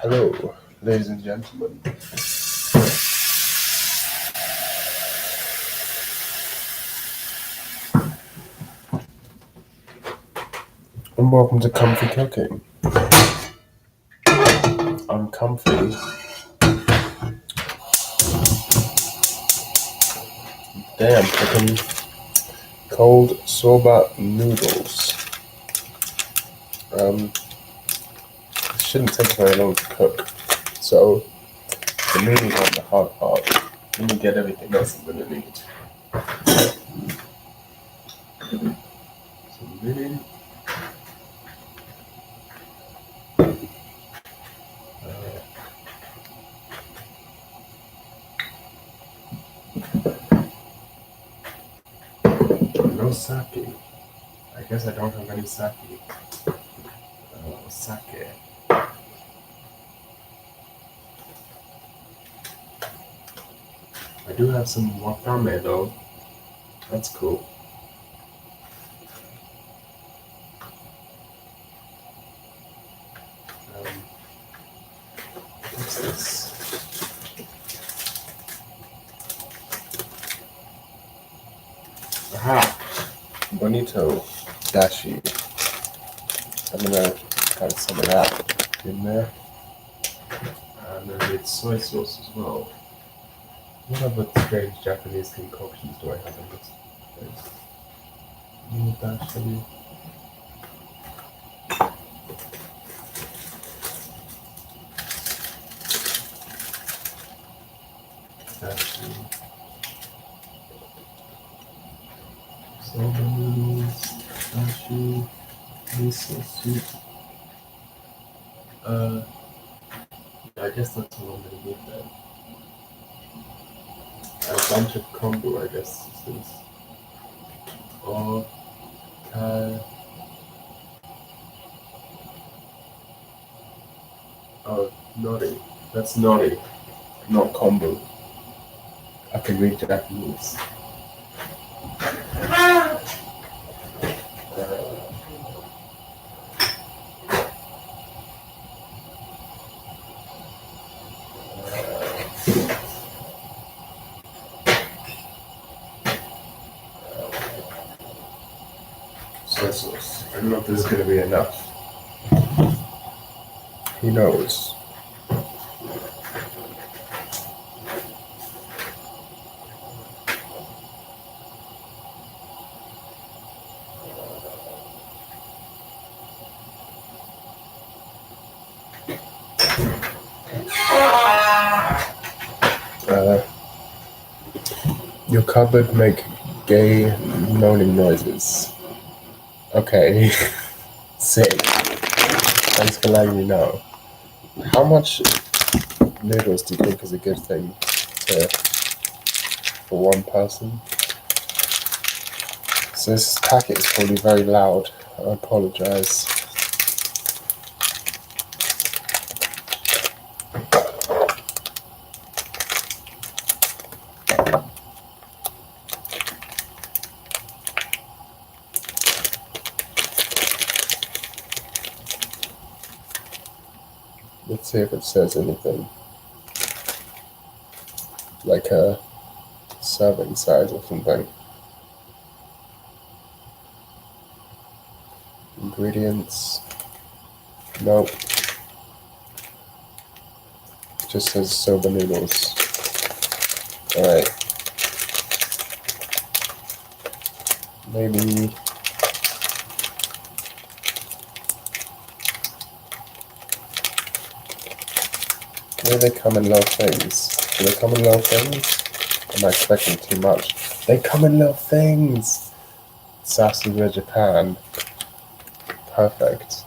Hello, ladies and gentlemen. And welcome to Comfy Cooking. I'm comfy. Today I'm cooking cold soba noodles. It shouldn't take very long to cook, so the noodles aren't the hard part. Let me get everything else I'm gonna need. Some linen. No sake. I guess I don't have any sake. Sake. I do have some wakame though. That's cool. What's this? Aha! Bonito dashi. I'm gonna add some of that in there. And then need soy sauce as well. What other strange Japanese concoctions do I have in this place? Dashi. Dashi. Soba noodles. Dashi. Miso soup. I guess that's all I'm gonna need then. A bunch of kombu, I guess this is. Oh, nori. That's nori, not kombu. I can read Japanese. Soy sauce. I don't know if this is going to be enough. Who knows? Your cupboard make gay moaning noises. Okay. Sick. Thanks for letting me know. How much noodles do you think is a good thing for one person? So this packet is probably very loud. I apologize. Let's see if it says anything. Like a serving size or something. Ingredients. Nope. It just says soba noodles. Alright. Maybe they come in little things. Do they come in little things? Am I expecting too much? They come in little things! Sassy with Japan. Perfect.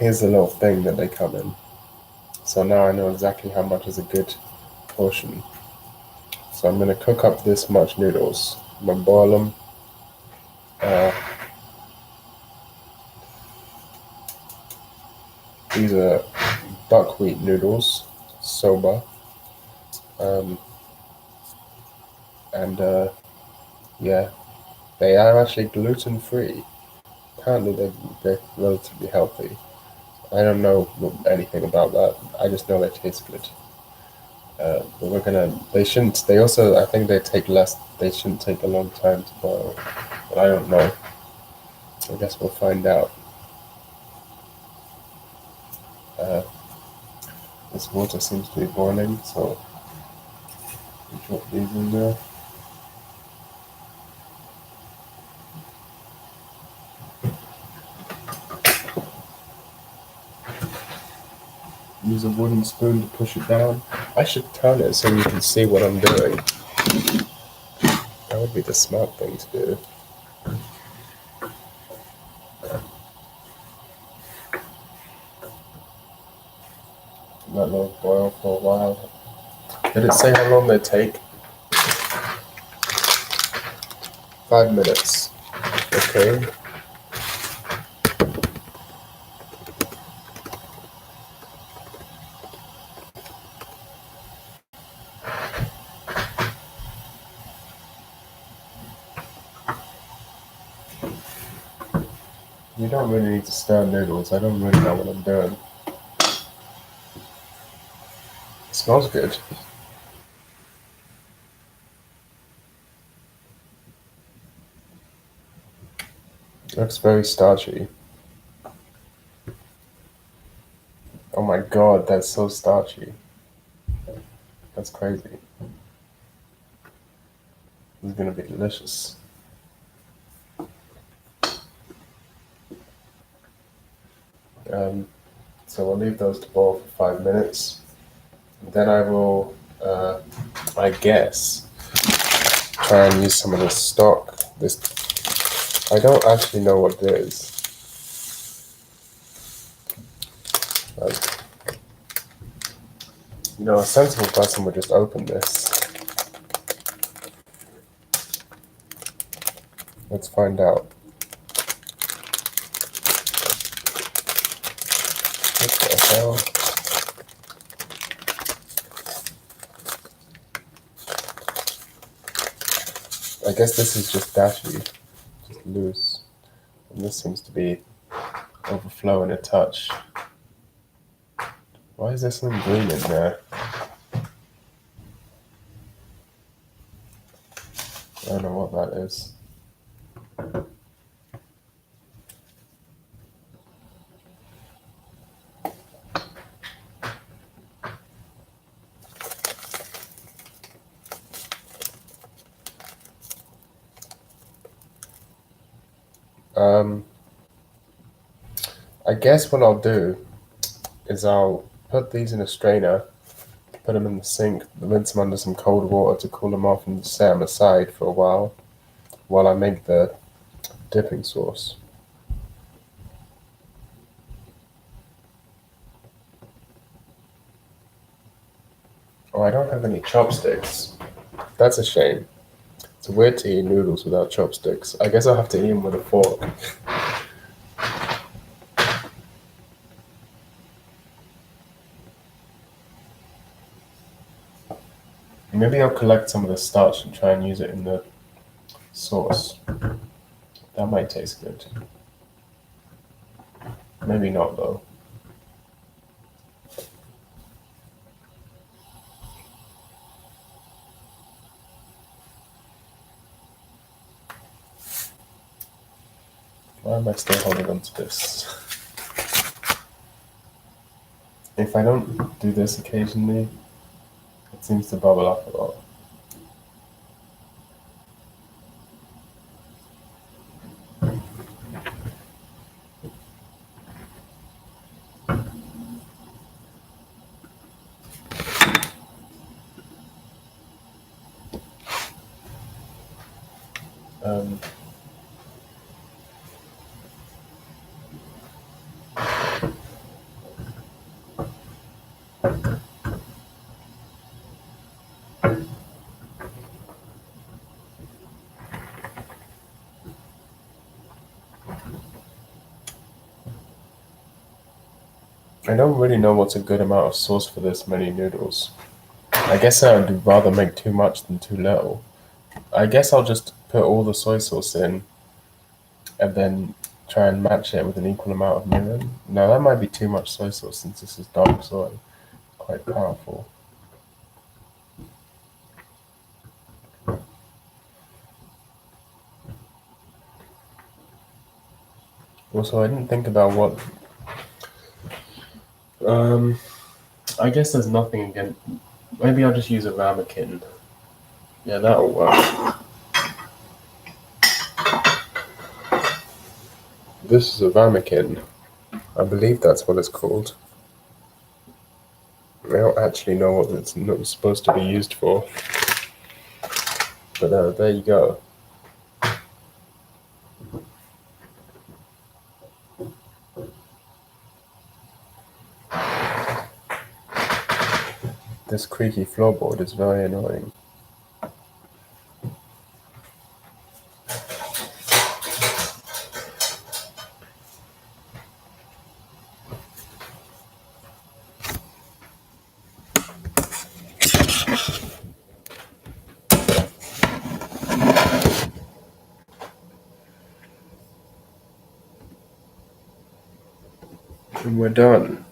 Here's a little thing that they come in. So now I know exactly how much is a good portion. So I'm going to cook up this much noodles. I'm going to boil them. These are buckwheat noodles, soba. Yeah, they are actually gluten-free. Apparently they're relatively healthy. I don't know anything about that. I just know they taste good. But we're gonna. They shouldn't. They also. I think they take less. They shouldn't take a long time to boil. But I don't know. I guess we'll find out. Uh, this water seems to be boiling, so we drop these in there. Use a wooden spoon to push it down. I should turn it so you can see what I'm doing. That would be the smart thing to do. Let those boil for a while. Did it say how long they take? 5 minutes. Okay. You don't really need to stir noodles. I don't really know what I'm doing. It smells good. It looks very starchy. Oh my god, that's so starchy. That's crazy. This is gonna be delicious. So we'll leave those to boil for 5 minutes. Then I will, I guess, try and use some of this stock. I don't actually know what it is. A sensible person would just open this. Let's find out. What the hell? I guess this is just dashi, just loose. And this seems to be overflowing a touch. Why is there something green in there? I don't know what that is. I guess what I'll do is I'll put these in a strainer, put them in the sink, rinse them under some cold water to cool them off, and set them aside for a while I make the dipping sauce. Oh, I don't have any chopsticks. That's a shame. It's weird to eat noodles without chopsticks. I guess I'll have to eat them with a fork. Maybe I'll collect some of the starch and try and use it in the sauce. That might taste good. Maybe not though. Why am I still holding on to this? If I don't do this occasionally, it seems to bubble up a lot. I don't really know what's a good amount of sauce for this many noodles. I guess I would rather make too much than too little. I guess I'll just put all the soy sauce in and then try and match it with an equal amount of mirin. Now that might be too much soy sauce since this is dark soy, quite powerful. Also, I didn't think about what. I guess there's nothing again. Maybe I'll just use a ramekin. Yeah, that'll work. This is a ramekin. I believe that's what it's called. I don't actually know what it's not supposed to be used for. But there you go. This creaky floorboard is very annoying. And we're done.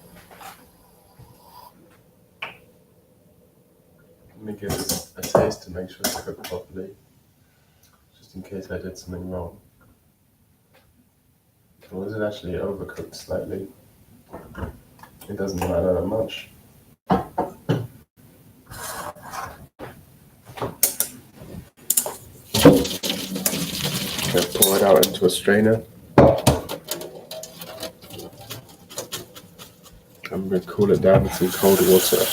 Let me give it a taste to make sure it's cooked properly, just in case I did something wrong. Or is it actually overcooked slightly? It doesn't matter that much. Okay, pour it out into a strainer. I'm going to cool it down with some cold water.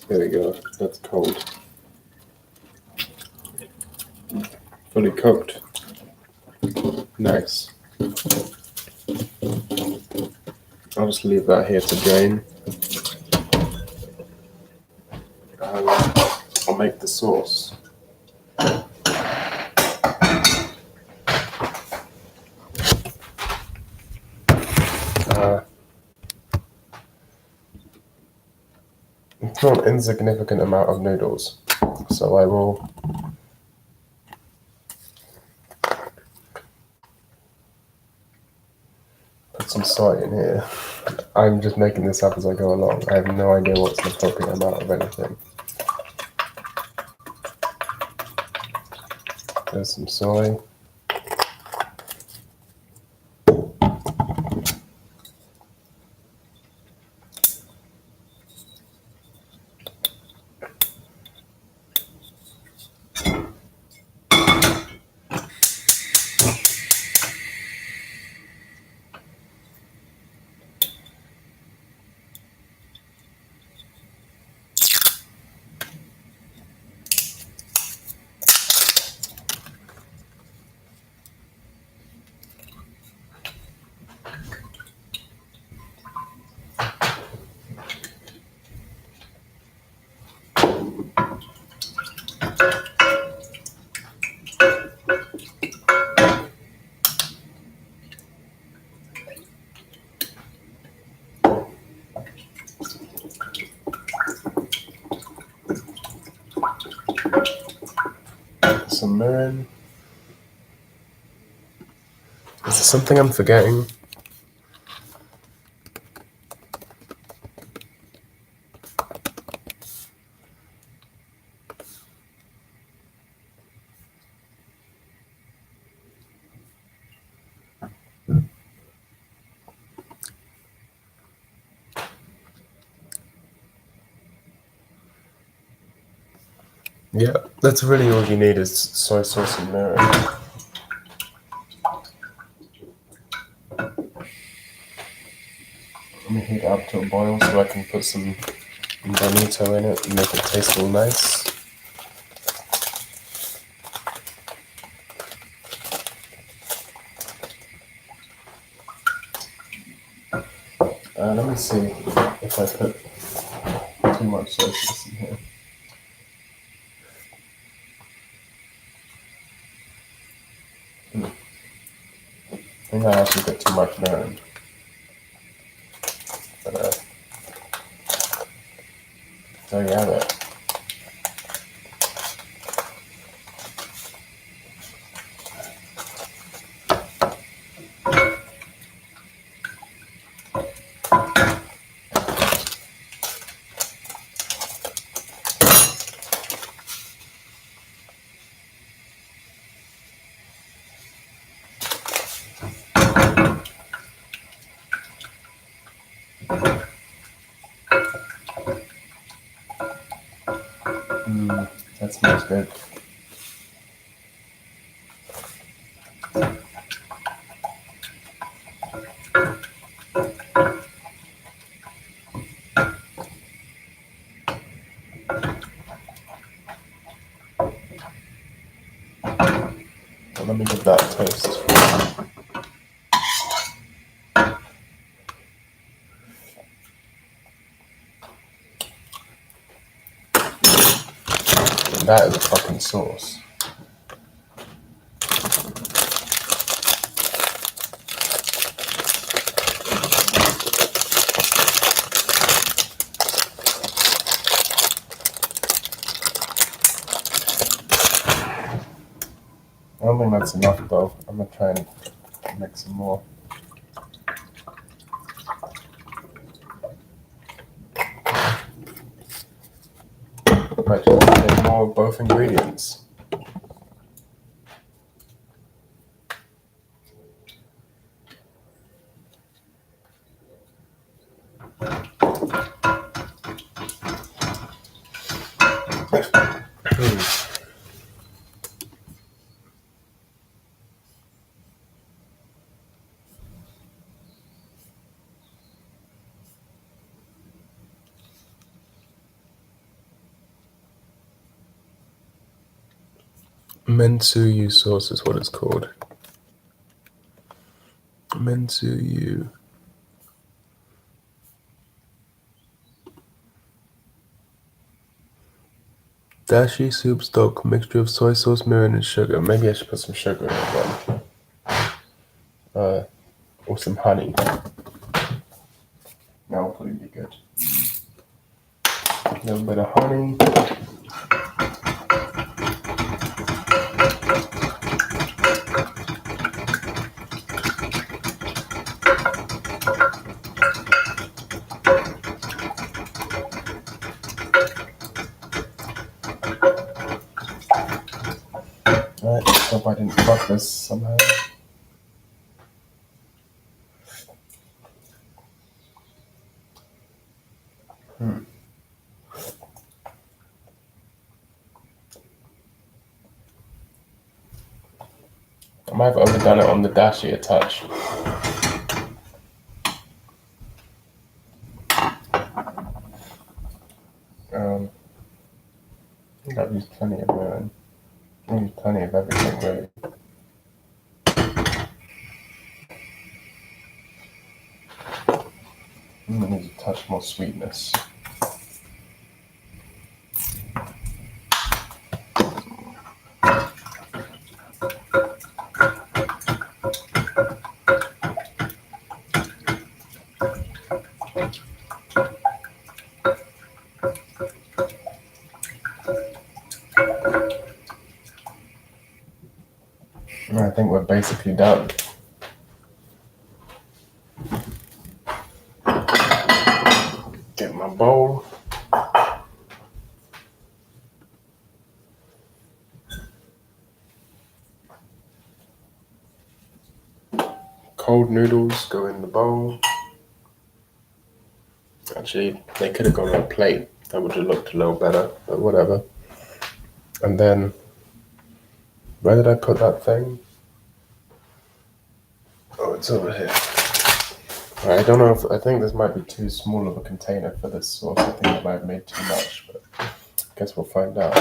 There we go, that's cold. Fully cooked. Nice. I'll just leave that here to drain. I'll make the sauce. It's not an insignificant amount of noodles, so I will put some soy in here. I'm just making this up as I go along. I have no idea what's an appropriate amount of anything. There's some soy. Some mirin. Is there something I'm forgetting? Yeah, that's really all you need is soy sauce and mirin. Let me heat it up to a boil so I can put some bonito in it and make it taste all nice. Let me see if I put too much soy sauce in here. think I actually got too much known. But there you have it. That smells good. Well, let me give that a taste. That is a fucking sauce. I don't think that's enough though. I'm gonna try and make some more. Might just take more of both ingredients. Mentsuyu sauce is what it's called. Mentsuyu. Dashi soup stock, mixture of soy sauce, mirin, and sugar. Maybe I should put some sugar in it then. Or some honey. That will probably be good. A little bit of honey. Alright, let's hope I didn't fuck this somehow. I might have overdone it on the dashi a touch. I think I've used plenty of mirin. I've used plenty of everything really. Needs a touch more sweetness. And I think we're basically done. Get my bowl. Cold noodles go in the bowl. Actually, they could have gone on a plate. That would have looked a little better, but whatever. And then, where did I put that thing? Oh, it's over here. I don't know if, I think this might be too small of a container for this sauce. I think I might have made too much, but I guess we'll find out.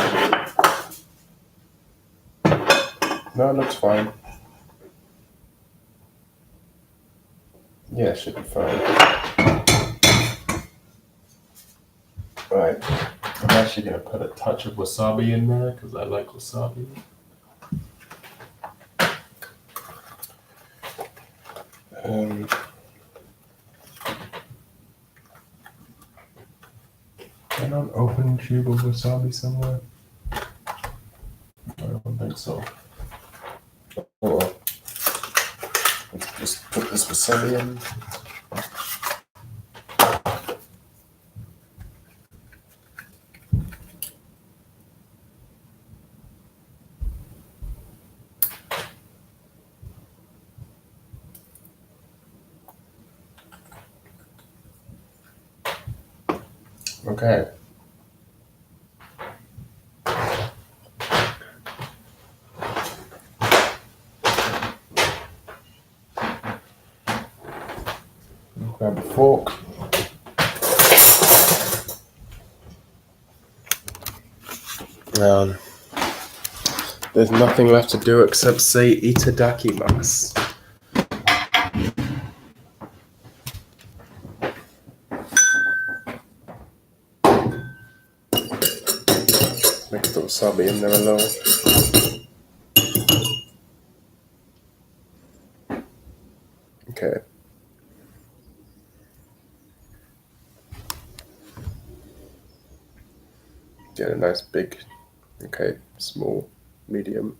No, it looks fine. Yeah, it should be fine. Right, I'm actually going to put a touch of wasabi in there because I like wasabi. An unopened tube of wasabi somewhere? I don't think so. Oh, well. Let's just put this wasabi in. Okay. Grab a fork. There's nothing left to do except say itadakimasu. Mix the wasabi in there a little. Okay. Get a nice big, okay, small, medium.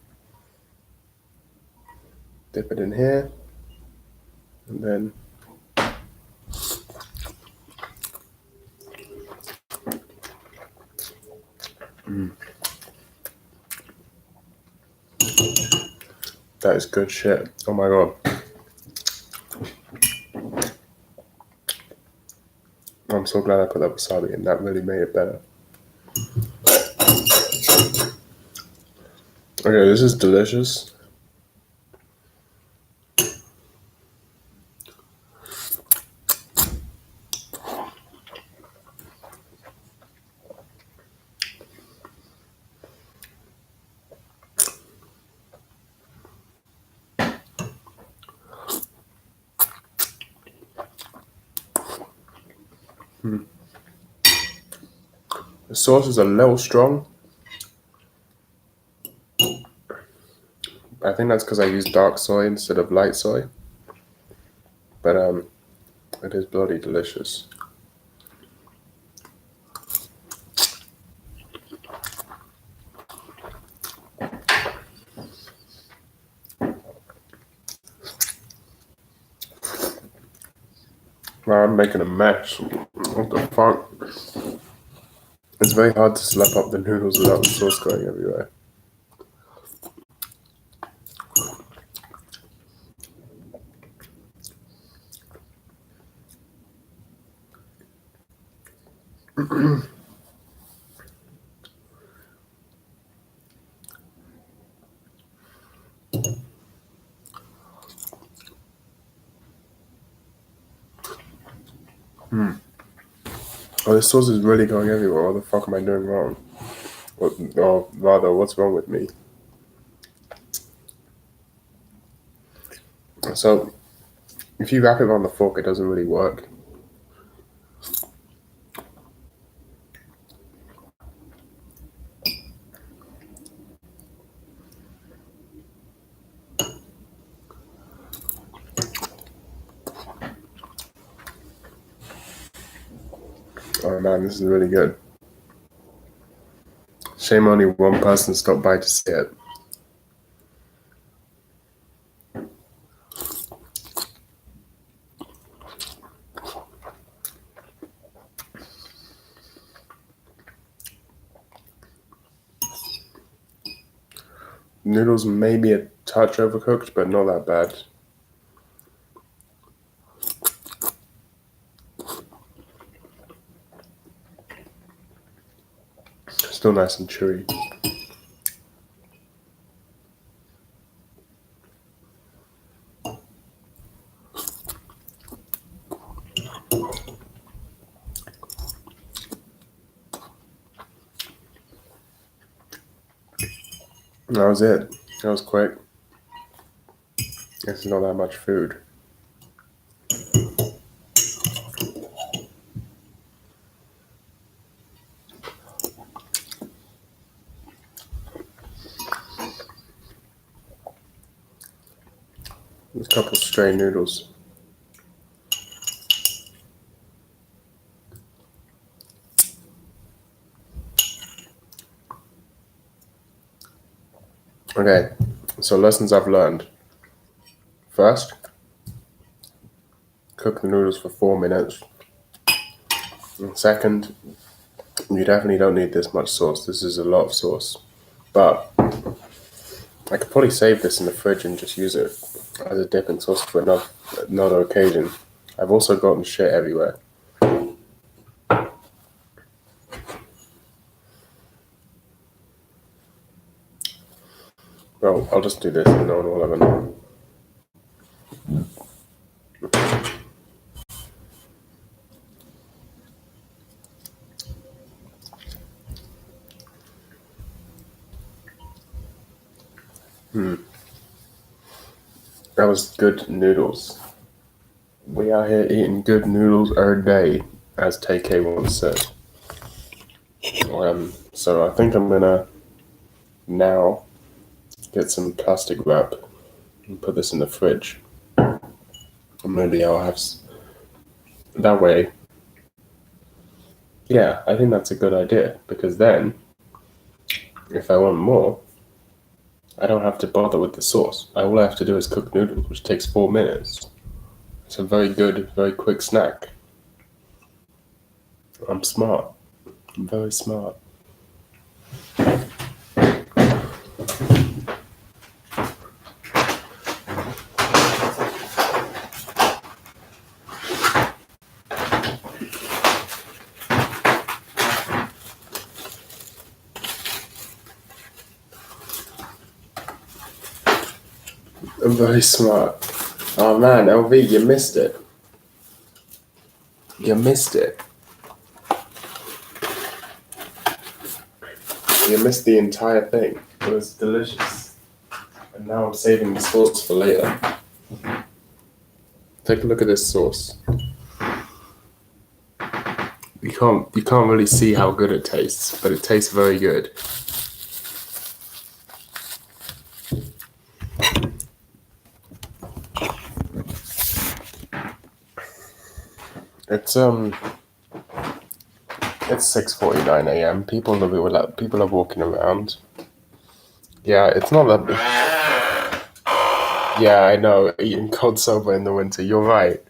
Dip it in here. And then that is good shit. Oh my god. I'm so glad I put that wasabi in. That really made it better. Okay, this is delicious. The sauce is a little strong. I think that's because I used dark soy instead of light soy. But it is bloody delicious. Wow, I'm making a mess. What the fuck? It's very hard to slap up the noodles without the sauce going everywhere. Oh, this sauce is really going everywhere. What the fuck am I doing wrong? Or rather, what's wrong with me? So, if you wrap it on the fork, it doesn't really work. Oh man, this is really good. Shame only one person stopped by to see it. Noodles may be a touch overcooked, but not that bad. Still nice and chewy. That was it. That was quick. It's not that much food. There's a couple stray noodles. Okay, so lessons I've learned. First, cook the noodles for 4 minutes. And second, you definitely don't need this much sauce. This is a lot of sauce. But I could probably save this in the fridge and just use it as a dipping sauce for another occasion. I've also gotten shit everywhere. Well, I'll just do this and no one will ever know. That was good noodles. We are here eating good noodles every day, as TK once said. So I think I'm gonna now get some plastic wrap and put this in the fridge. And maybe I'll have that way. Yeah, I think that's a good idea because then, if I want more, I don't have to bother with the sauce. All I have to do is cook noodles, which takes 4 minutes. It's a very good, very quick snack. I'm smart. I'm very smart. I'm very smart. Oh man, LV, you missed it. You missed it. You missed the entire thing. It was delicious. And now I'm saving the sauce for later. Take a look at this sauce. You can't really see how good it tastes, but it tastes very good. It's 6:49 a.m. People are walking around. Yeah, it's not that. Yeah, I know, eating cold soba in the winter. You're right,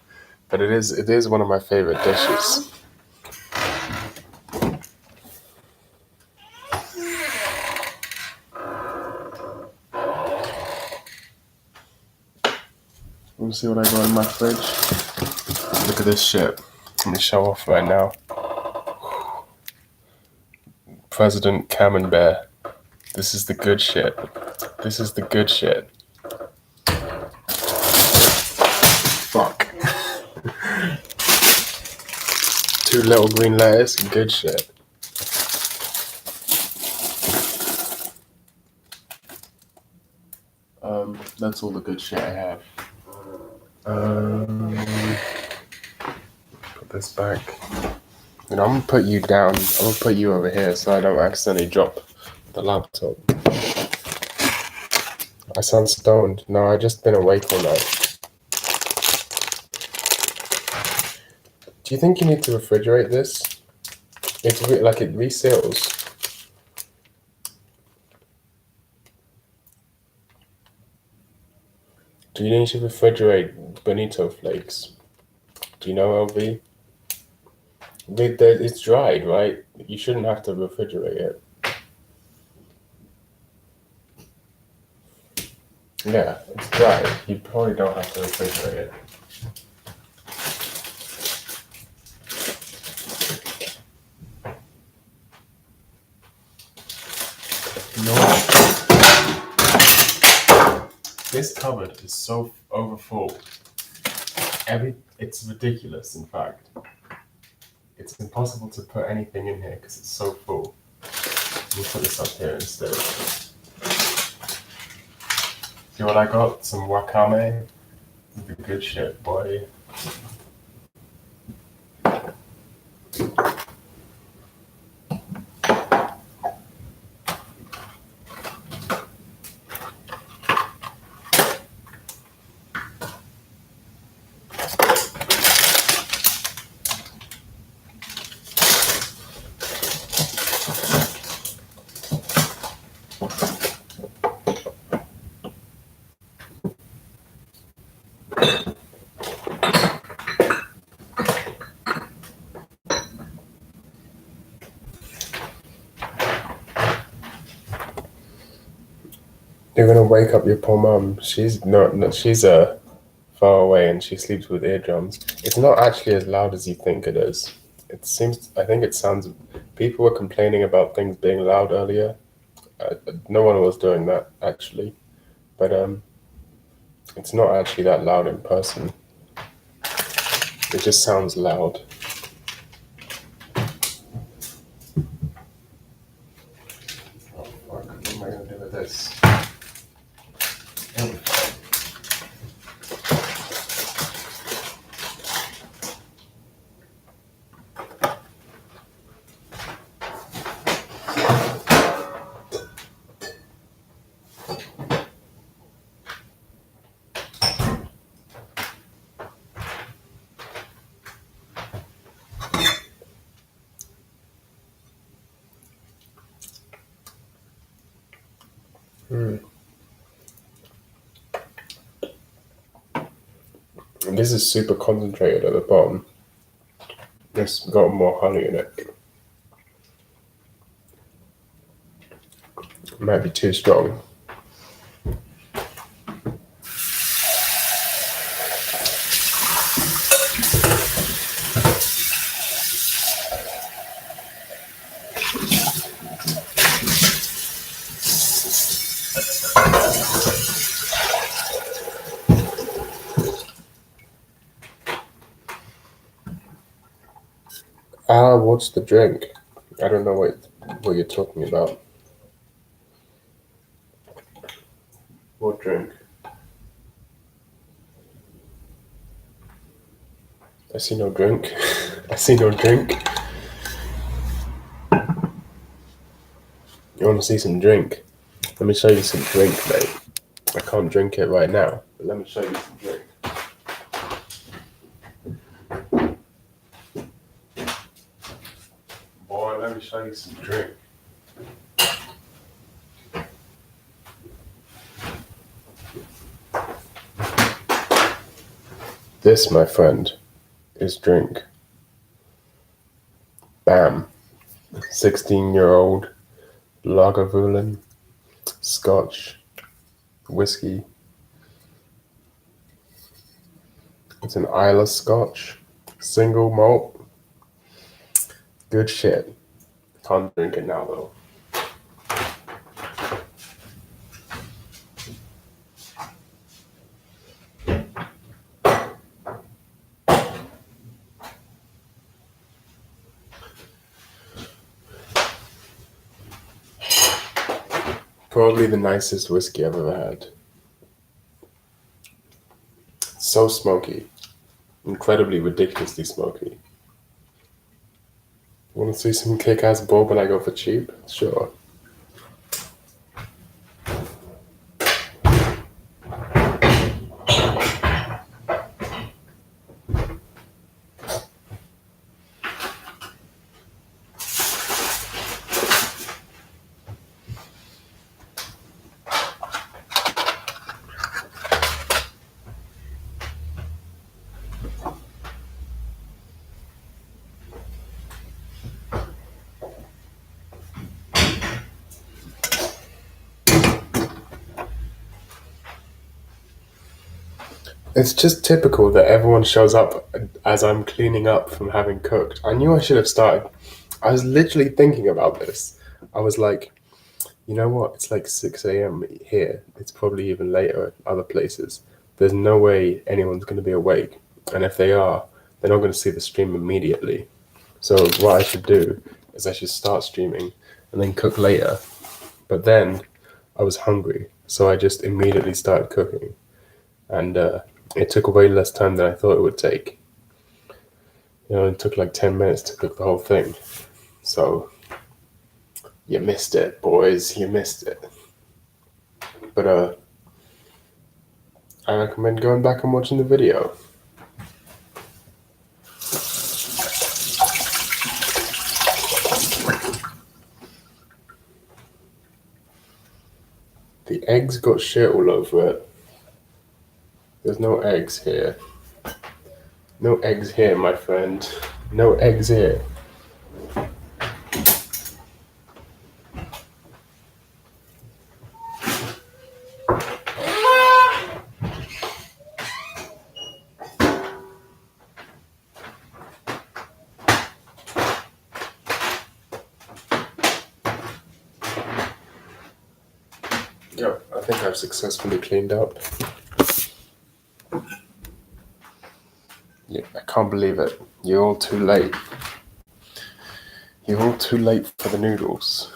but it is one of my favorite dishes. Let me see what I got in my fridge. Look at this shit. Let me show off right now. President Camembert. This is the good shit. This is the good shit. Fuck. 2 little green letters. Good shit. That's all the good shit I have. Put this back. You know, I'm gonna put you down. I'm gonna put you over here so I don't accidentally drop the laptop. I sound stoned. No, I just been awake all night. Do you think you need to refrigerate this? It's like it reseals. Do you need to refrigerate bonito flakes? Do you know, LV? It's dried, right? You shouldn't have to refrigerate it. Yeah, it's dried. You probably don't have to refrigerate it. No. This cupboard is so overfull. It's ridiculous, in fact. It's impossible to put anything in here because it's so full. We'll put this up here instead. See what I got? Some wakame. The good shit, boy. You're gonna wake up your poor mum. She's not she's far away and she sleeps with eardrums. It's not actually as loud as you think it is. I think it sounds, people were complaining about things being loud earlier. No one was doing that actually, but it's not actually that loud in person. It just sounds loud. Oh fuck, what am I gonna do with this? And this is super concentrated at the bottom. It's got more honey in it. It might be too strong. Ah, what's the drink? I don't know what you're talking about. What drink? I see no drink. I see no drink. You want to see some drink? Let me show you some drink, mate. I can't drink it right now, but let me show you some drink. Boy, let me show you some drink. This, my friend, is drink. Bam. 16-year-old Lagavulin Scotch whiskey. It's an Isla Scotch, single malt. Good shit. Can't drink it now though. Probably the nicest whiskey I've ever had. So smoky. Incredibly, ridiculously smoky. Want to see some kick-ass bourbon I go for cheap? Sure. It's just typical that everyone shows up as I'm cleaning up from having cooked. I knew I should have started. I was literally thinking about this. I was like, you know what? It's like 6 a.m. here. It's probably even later at other places. There's no way anyone's going to be awake. And if they are, they're not going to see the stream immediately. So what I should do is I should start streaming and then cook later. But then I was hungry, so I just immediately started cooking. And it took way less time than I thought it would take. It took like 10 minutes to cook the whole thing. So you missed it, boys. You missed it. But I recommend going back and watching the video. The eggs got shit all over it. There's no eggs here. No eggs here, my friend. No eggs here. Yep, I think I've successfully cleaned up. Yeah, I can't believe it. You're all too late. You're all too late for the noodles.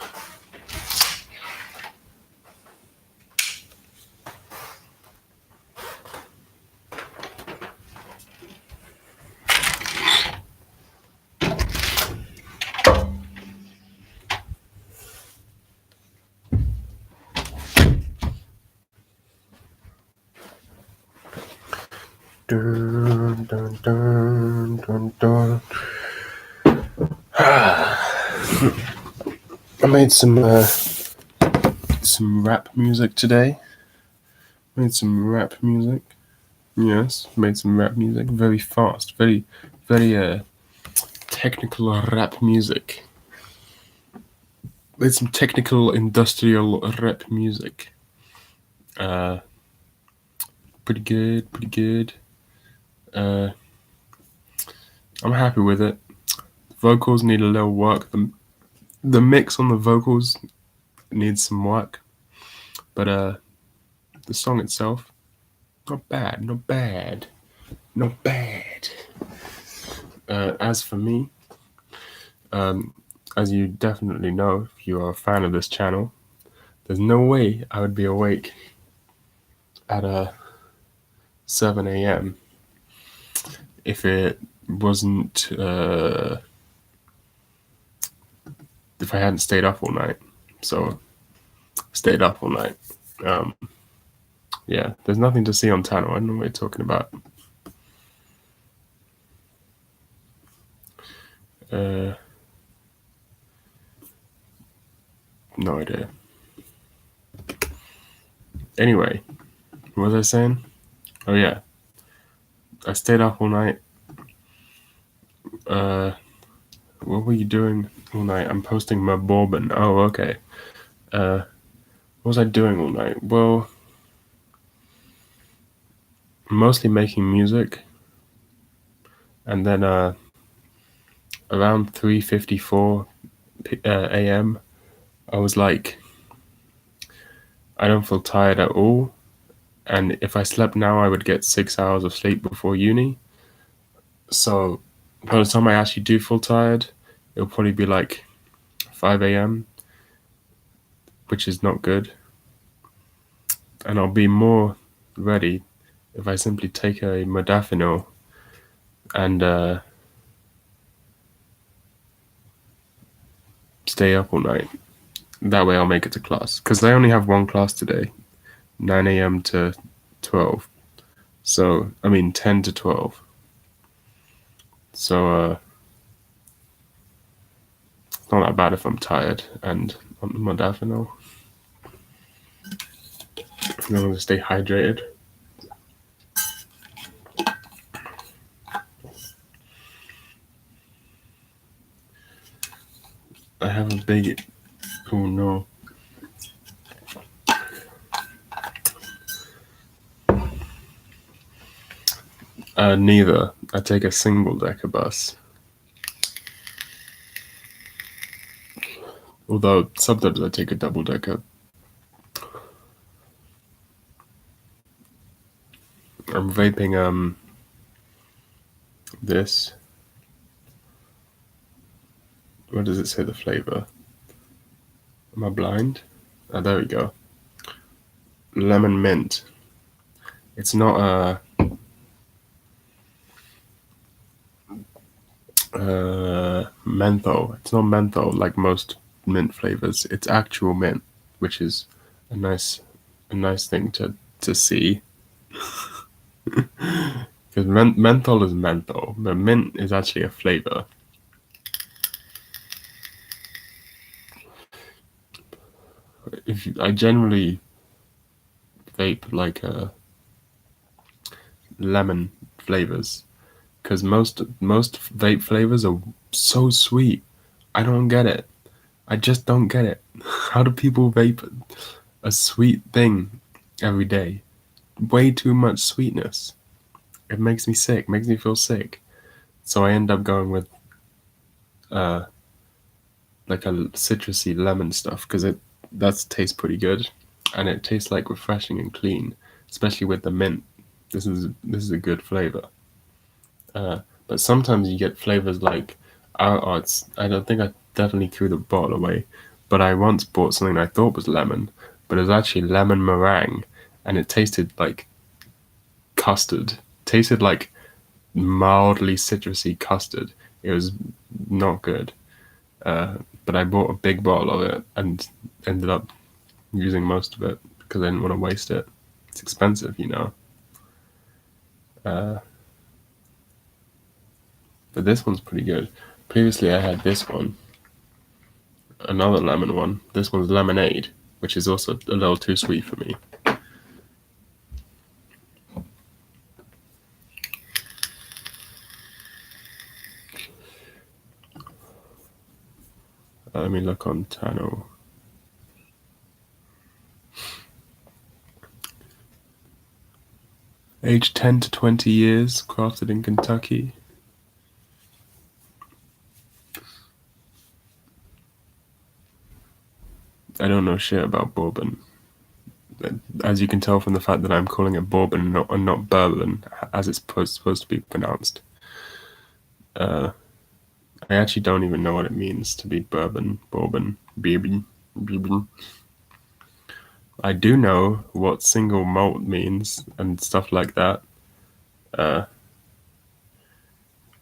Dun, dun, dun, dun, dun. I made some rap music today. Made some rap music. Yes, made some rap music. Very fast, very technical rap music. Made some technical industrial rap music. Pretty good. I'm happy with it. The vocals need a little work. The mix on the vocals needs some work. But the song itself, not bad. As for me, as you definitely know, if you are a fan of this channel, there's no way I would be awake at 7 a.m. if it wasn't if I hadn't stayed up all night. So stayed up all night. Yeah, there's nothing to see on Tano. I don't know what you're talking about. No idea. Anyway, what was I saying? Oh yeah, I stayed up all night. What were you doing all night? I'm posting my bourbon. Oh, okay. What was I doing all night? Well, mostly making music. And then around 3:54 a.m., I was like, I don't feel tired at all. And if I slept now, I would get 6 hours of sleep before uni. So by the time I actually do feel tired, it'll probably be like 5 a.m., which is not good. And I'll be more ready if I simply take a modafinil and stay up all night. That way I'll make it to class. Because I only have one class today, 9 a.m. to 12. So, 10 to 12. So, it's not that bad if I'm tired and on the modafinil. As long as I stay hydrated. I have a big... Oh no. Neither. I take a single-decker bus. Although sometimes I take a double-decker. I'm vaping this. What does it say the flavor? Am I blind? Oh, there we go. Lemon mint. It's not menthol. It's not menthol like most mint flavors. It's actual mint, which is a nice thing to see. Because menthol is menthol, but mint is actually a flavor. I generally vape like lemon flavors, because most vape flavors are so sweet. I don't get it. I just don't get it. How do people vape a sweet thing every day. Way too much sweetness. It makes me sick, makes me feel sick. So I end up going with like a citrusy lemon stuff because that tastes pretty good, and it tastes like refreshing and clean, especially with the mint. This is a good flavor. But sometimes you get flavors like I don't think I definitely threw the bottle away, but I once bought something I thought was lemon, but it was actually lemon meringue, and it tasted like custard. Tasted like mildly citrusy custard. It was not good. But I bought a big bottle of it and ended up using most of it because I didn't want to waste it. It's expensive, you know. But this one's pretty good. Previously, I had this one, another lemon one. This one's lemonade, which is also a little too sweet for me. Let me look on Tano. Age 10 to 20 years, crafted in Kentucky. I don't know shit about bourbon. As you can tell from the fact that I'm calling it bourbon and not bourbon, as it's supposed to be pronounced. I actually don't even know what it means to be bourbon, bourbon. I do know what single malt means and stuff like that.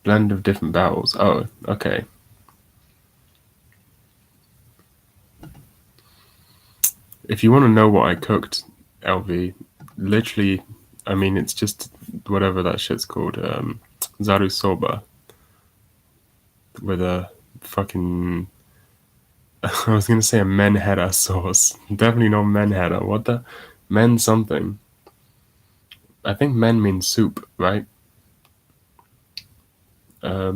Blend of different barrels. Oh, okay. If you want to know what I cooked, LV, literally, I mean, it's just whatever that shit's called. Zaru soba with a fucking. I was gonna say a menhera sauce. Definitely not menhera. What the? Men something. I think men means soup, right? I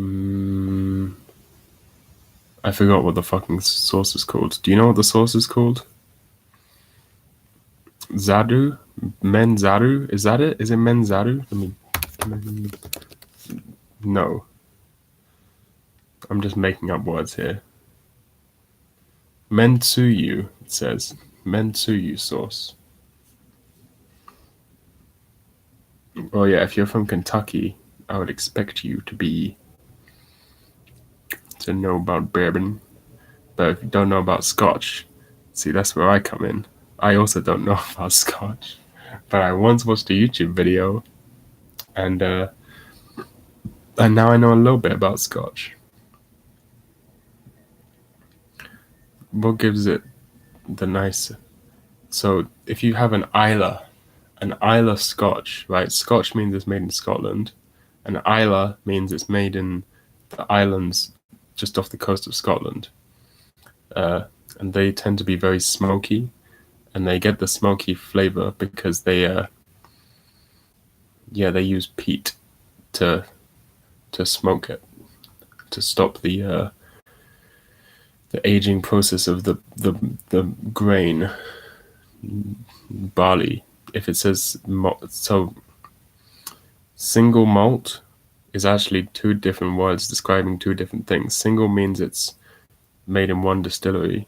forgot what the fucking sauce is called. Do you know what the sauce is called? Zadu? Men Zaru? Is that it? Is it Men Zaru? No. I'm just making up words here. Mentsuyu, it says. Mentsuyu sauce. Oh yeah, if you're from Kentucky, I would expect you to know about bourbon. But if you don't know about Scotch, see, that's where I come in. I also don't know about Scotch. But I once watched a YouTube video, and now I know a little bit about Scotch. What gives it the nice? So if you have an Islay Scotch, right? Scotch means it's made in Scotland, and Islay means it's made in the islands just off the coast of Scotland. And they tend to be very smoky, and they get the smoky flavor because they use peat to smoke it to stop the aging process of the grain barley. If it says so, single malt is actually two different words describing two different things. Single means it's made in one distillery,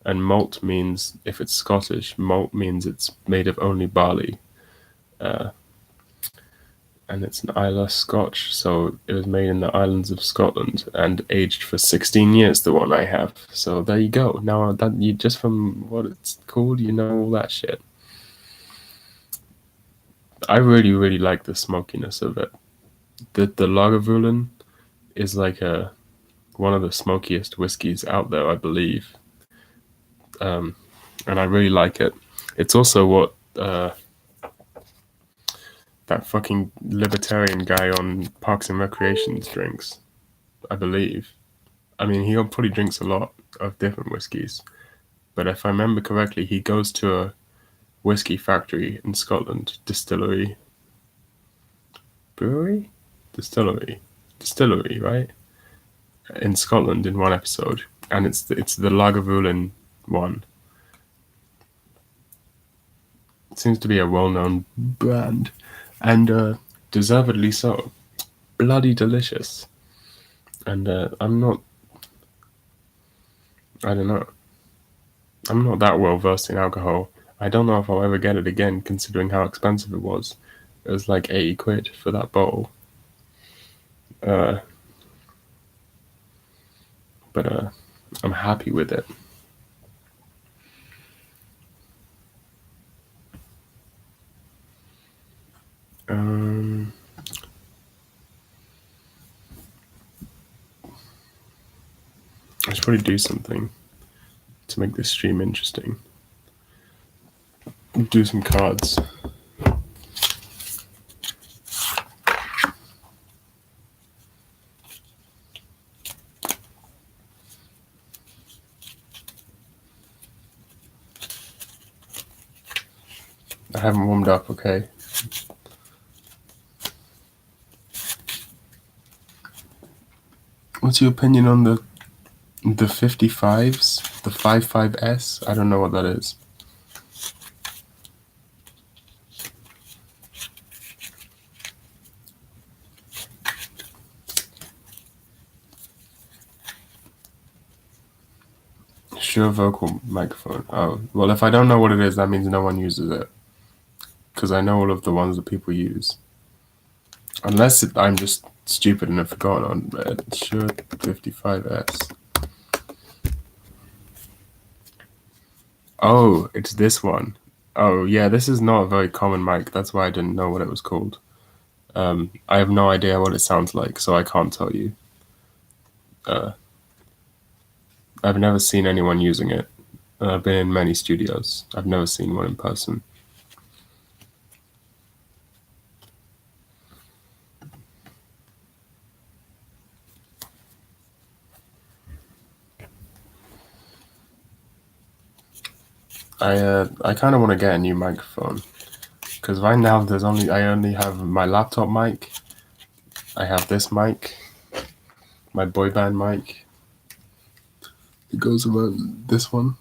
and malt means, if it's Scottish, malt means it's made of only barley. And it's an Islay Scotch, so it was made in the islands of Scotland and aged for 16 years, the one I have. So there you go. Now that you just from what it's called, you know all that shit. I really, really like the smokiness of it. The Lagavulin is like one of the smokiest whiskeys out there, I believe. And I really like it. It's also what that fucking libertarian guy on Parks and Recreations drinks, I believe. I mean, he probably drinks a lot of different whiskies, but if I remember correctly, he goes to a whiskey factory in Scotland, distillery, brewery, distillery, right? In Scotland in one episode, and it's the Lagavulin one. seems to be a well-known brand, and deservedly so. Bloody delicious. And I'm not that well versed in alcohol. I don't know if I'll ever get it again, considering how expensive it was. It was like 80 quid for that bottle. But I'm happy with it. I should probably do something to make this stream interesting. Do some cards. I haven't warmed up, okay? What's your opinion on the 55s? The 55S? I don't know what that is. Sure vocal microphone. Oh, well, if I don't know what it is, that means no one uses it. Because I know all of the ones that people use. Unless I'm just stupid and have forgotten on it. Sure 55S. Oh, it's this one. Oh, yeah, this is not a very common mic. That's why I didn't know what it was called. I have no idea what it sounds like, so I can't tell you. I've never seen anyone using it. I've been in many studios. I've never seen one in person. I kind of want to get a new microphone, because right now I only have my laptop mic. I have this mic, my boy band mic. It goes around this one,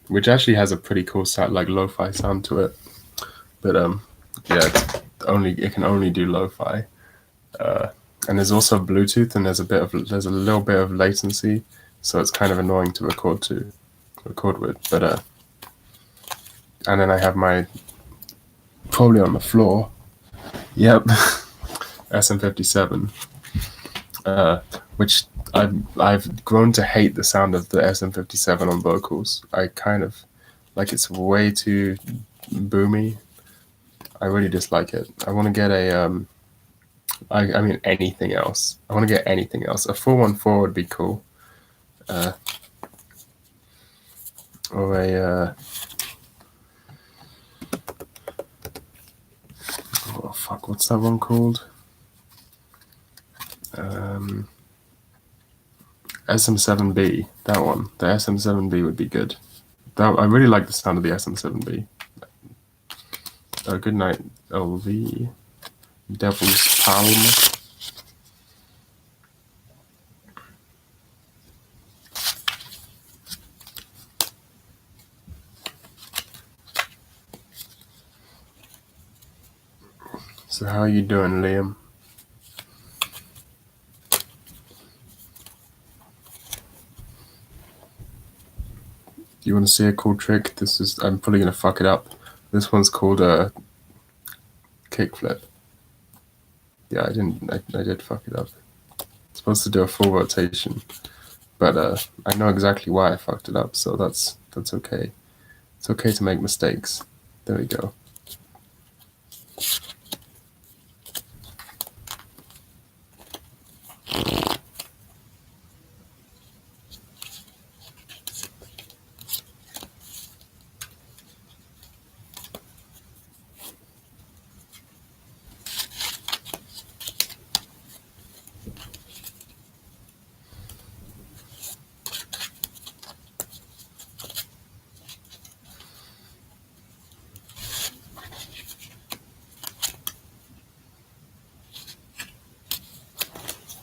which actually has a pretty cool sound, like lo-fi sound to it. But yeah, it can only do lo-fi. And there's also Bluetooth, and there's a little bit of latency, so it's kind of annoying to record with. But and then I have my, probably on the floor, yep, SM57, which I've grown to hate the sound of the SM57 on vocals. I kind of like, it's way too boomy. I really dislike it. I want to get a I mean anything else. I want to get anything else. A 414 would be cool. Or a oh fuck, what's that one called? SM7B. That one. The SM7B would be good. I really like the sound of the SM7B. Good night, LV. Devil's Palm. So how are you doing, Liam? You want to see a cool trick? I'm probably going to fuck it up. This one's called a kickflip. Yeah, I did fuck it up. It's supposed to do a full rotation, but I know exactly why I fucked it up, so that's okay. It's okay to make mistakes. There we go.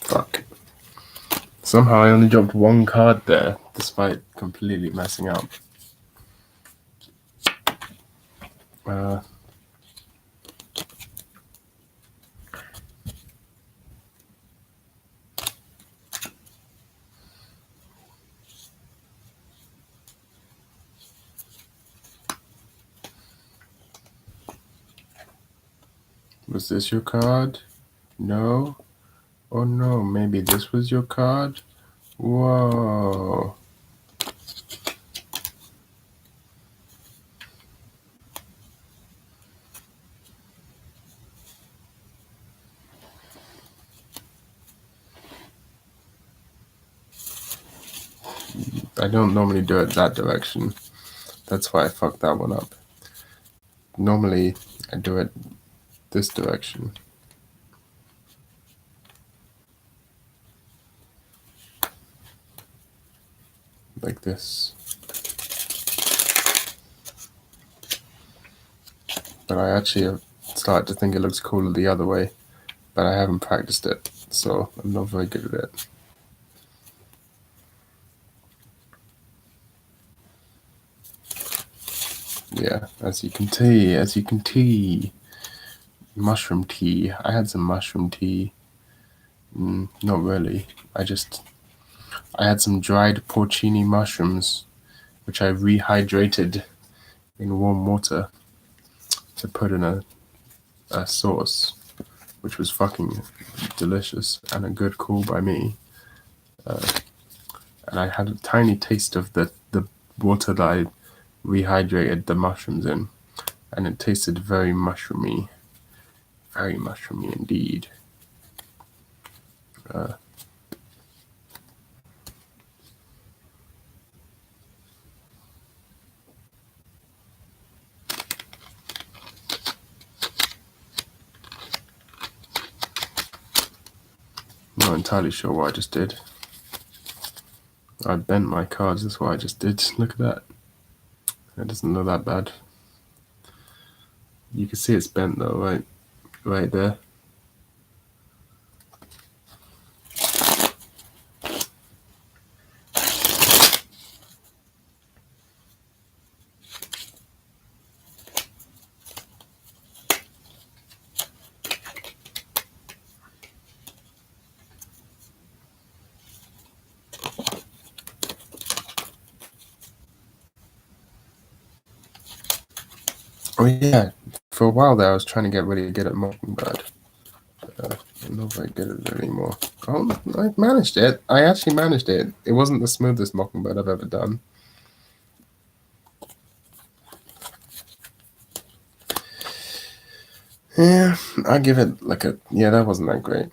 Fuck. Somehow I only dropped one card there, despite completely messing up. Was this your card? No? Oh no, maybe this was your card? Whoa. I don't normally do it that direction. That's why I fucked that one up. Normally, I do it this direction. Like this. But I actually started to think it looks cooler the other way. But I haven't practiced it, so I'm not very good at it. Yeah, as you can tea. Mushroom tea. I had some mushroom tea. Not really. I had some dried porcini mushrooms, which I rehydrated in warm water to put in a sauce, which was fucking delicious and a good call by me. And I had a tiny taste of the water that I rehydrated the mushrooms in, and it tasted very mushroomy indeed. Not entirely sure what I just did. I bent my cards, that's what I just did. Look at that. It doesn't look that bad. You can see it's bent though, right there. Oh yeah, for a while there I was trying to get really good at Mockingbird. I'm not very good at it anymore. Oh, I managed it. I actually managed it. It wasn't the smoothest Mockingbird I've ever done. Yeah, I give it like a... Yeah, that wasn't that great.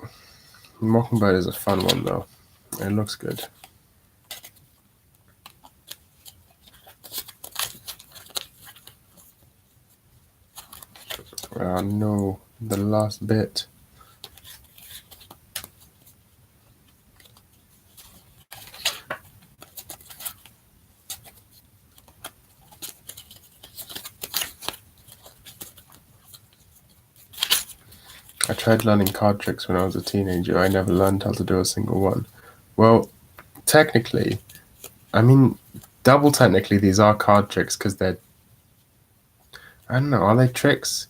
Mockingbird is a fun one though. It looks good. Oh no, the last bit. I tried learning card tricks when I was a teenager. I never learned how to do a single one. Well, technically, I mean, double technically, these are card tricks because they're... I don't know, are they tricks?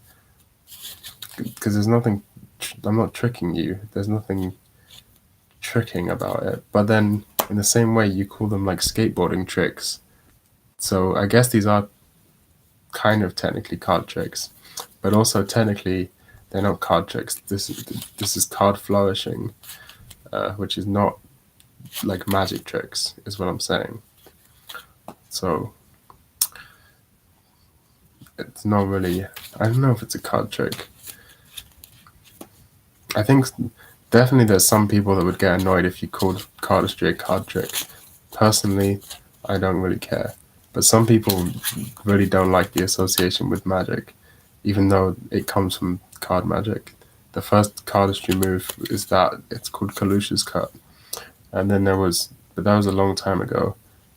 Because there's nothing... I'm not tricking you. There's nothing tricking about it. But then, in the same way, you call them like skateboarding tricks. So I guess these are kind of technically card tricks. But also, technically, they're not card tricks. This is card flourishing, which is not like magic tricks, is what I'm saying. So it's not really... I don't know if it's a card trick. I think definitely there's some people that would get annoyed if you called cardistry a card trick. Personally, I don't really care. But some people really don't like the association with magic, even though it comes from card magic. The first cardistry move is that it's called Kalusha's Cut. And then but that was a long time ago.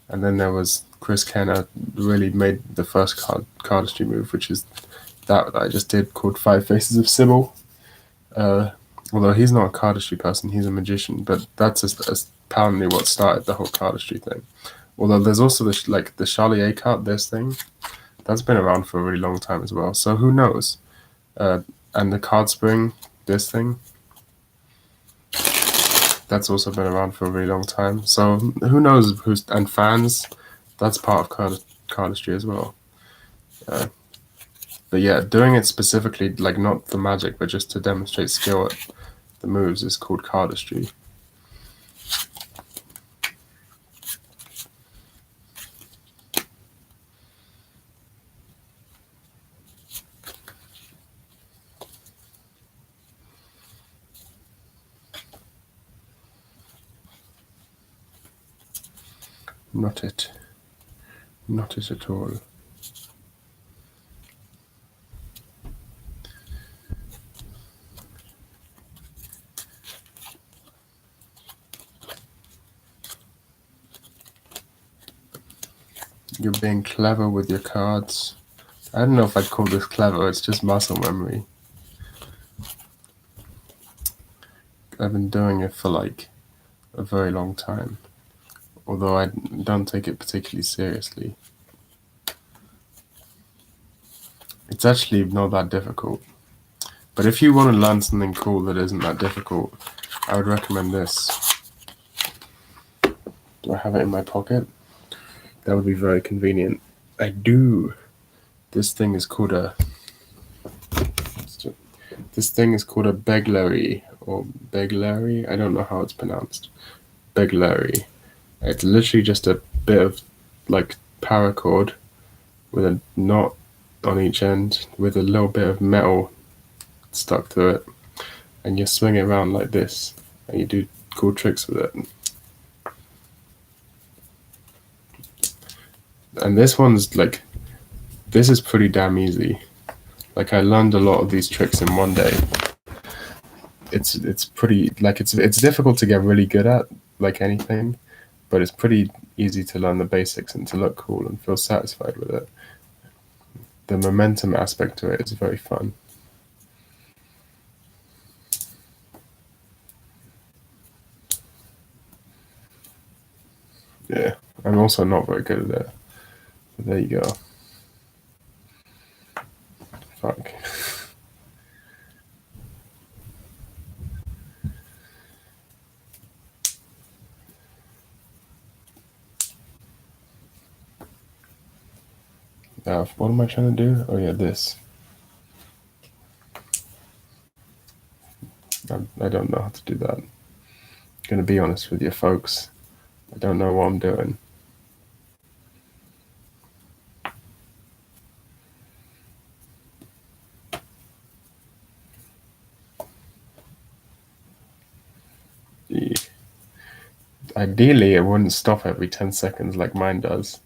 And then there was Chris Kenner really made the first cardistry move, which is that I just did, called Five Faces of Sybil. Although he's not a cardistry person, he's a magician, but that's apparently what started the whole cardistry thing. Although there's also the Charlier card, this thing, That's been around for a really long time as well. So who knows? And the card spring, this thing, that's also been around for a really long time. So who knows who's, and fans, that's part of cardistry as well. But yeah, doing it specifically, like not for magic, but just to demonstrate skill at the moves is called cardistry. Not it. Not it at all. You're being clever with your cards. I don't know if I'd call this clever, it's just muscle memory. I've been doing it for like a very long time, although I don't take it particularly seriously. It's actually not that difficult. But if you want to learn something cool that isn't that difficult, I would recommend this. Do I have it in my pocket? That would be very convenient. I do. This thing is called a beglery or beglery. I don't know how it's pronounced. Beglery. It's literally just a bit of like paracord with a knot on each end with a little bit of metal stuck to it, and you swing it around like this and you do cool tricks with it. And this one's like, this is pretty damn easy. Like I learned a lot of these tricks in one day. It's pretty, like it's difficult to get really good at, like anything, but it's pretty easy to learn the basics and to look cool and feel satisfied with it. The momentum aspect to it is very fun. Yeah, I'm also not very good at it. But there you go. Fuck. Now, what am I trying to do? Oh yeah, this. I don't know how to do that. I'm gonna be honest with you, folks. I don't know what I'm doing. Ideally, it wouldn't stop every 10 seconds like mine does.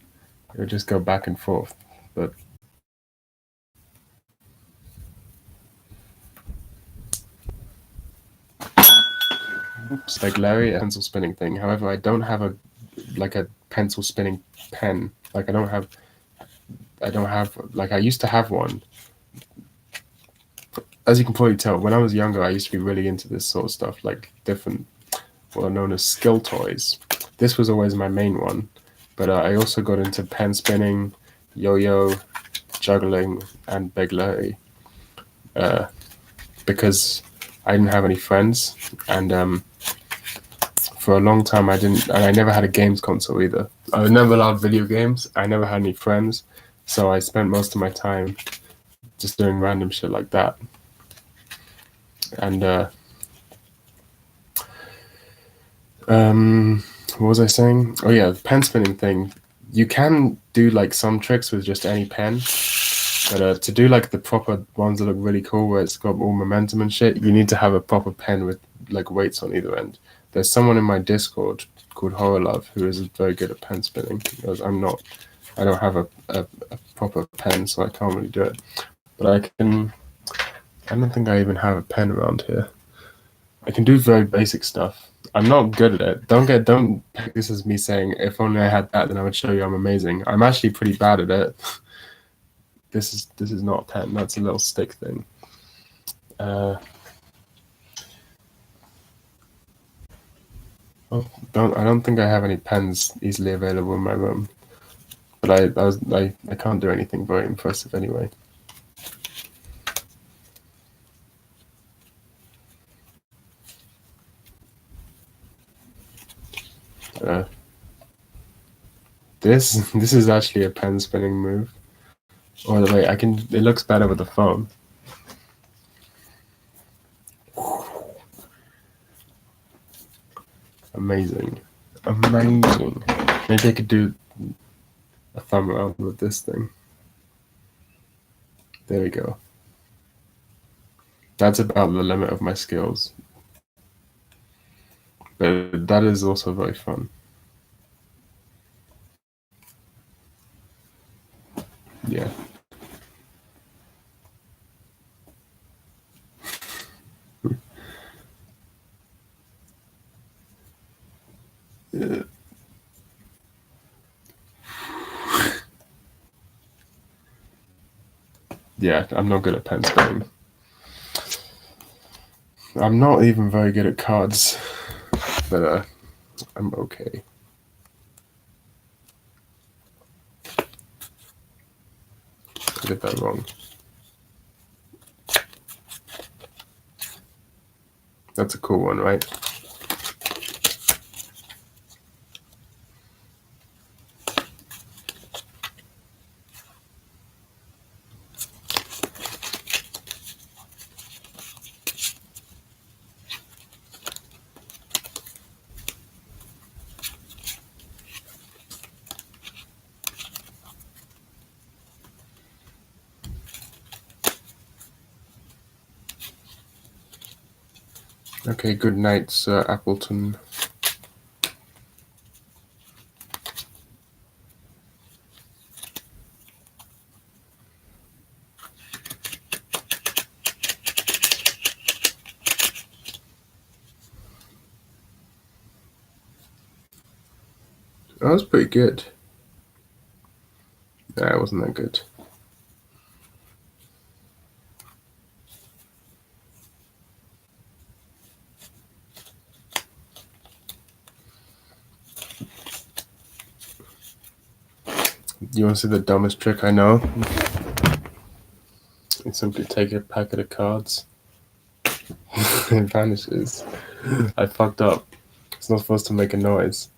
It would just go back and forth. But it's like Larry, a pencil spinning thing. However, I don't have a pencil spinning pen. Like I don't have like I used to have one. As you can probably tell, when I was younger, I used to be really into this sort of stuff, like different, what are known as skill toys. This was always my main one, but I also got into pen spinning, yo-yo, juggling, and begleri, because I didn't have any friends, and for a long time and I never had a games console either. I was never allowed video games. I never had any friends, so I spent most of my time just doing random shit like that. And what was I saying? Oh yeah, the pen spinning thing. You can do like some tricks with just any pen, but to do like the proper ones that look really cool, where it's got all momentum and shit, you need to have a proper pen with like weights on either end. There's someone in my Discord called Horror Love who is very good at pen spinning. Because I'm not. I don't have a proper pen, so I can't really do it. But I can. I don't think I even have a pen around here. I can do very basic stuff. I'm not good at it. Don't take this as me saying if only I had that, then I would show you I'm amazing. I'm actually pretty bad at it. This is not a pen. That's a little stick thing. I don't think I have any pens easily available in my room. But But I can't do anything very impressive anyway. This is actually a pen spinning move. Or wait, it looks better with the phone. Amazing. Amazing. Maybe I could do a thumb around with this thing. There we go. That's about the limit of my skills. But that is also very fun. Yeah. Yeah, I'm not good at pen spinning. I'm not even very good at cards, but I'm okay. I did that wrong. That's a cool one, right? Okay, good night, Sir Appleton. That was pretty good. Nah, it wasn't that good. You want to see the dumbest trick I know? You simply take a packet of cards. It vanishes. I fucked up. It's not supposed to make a noise.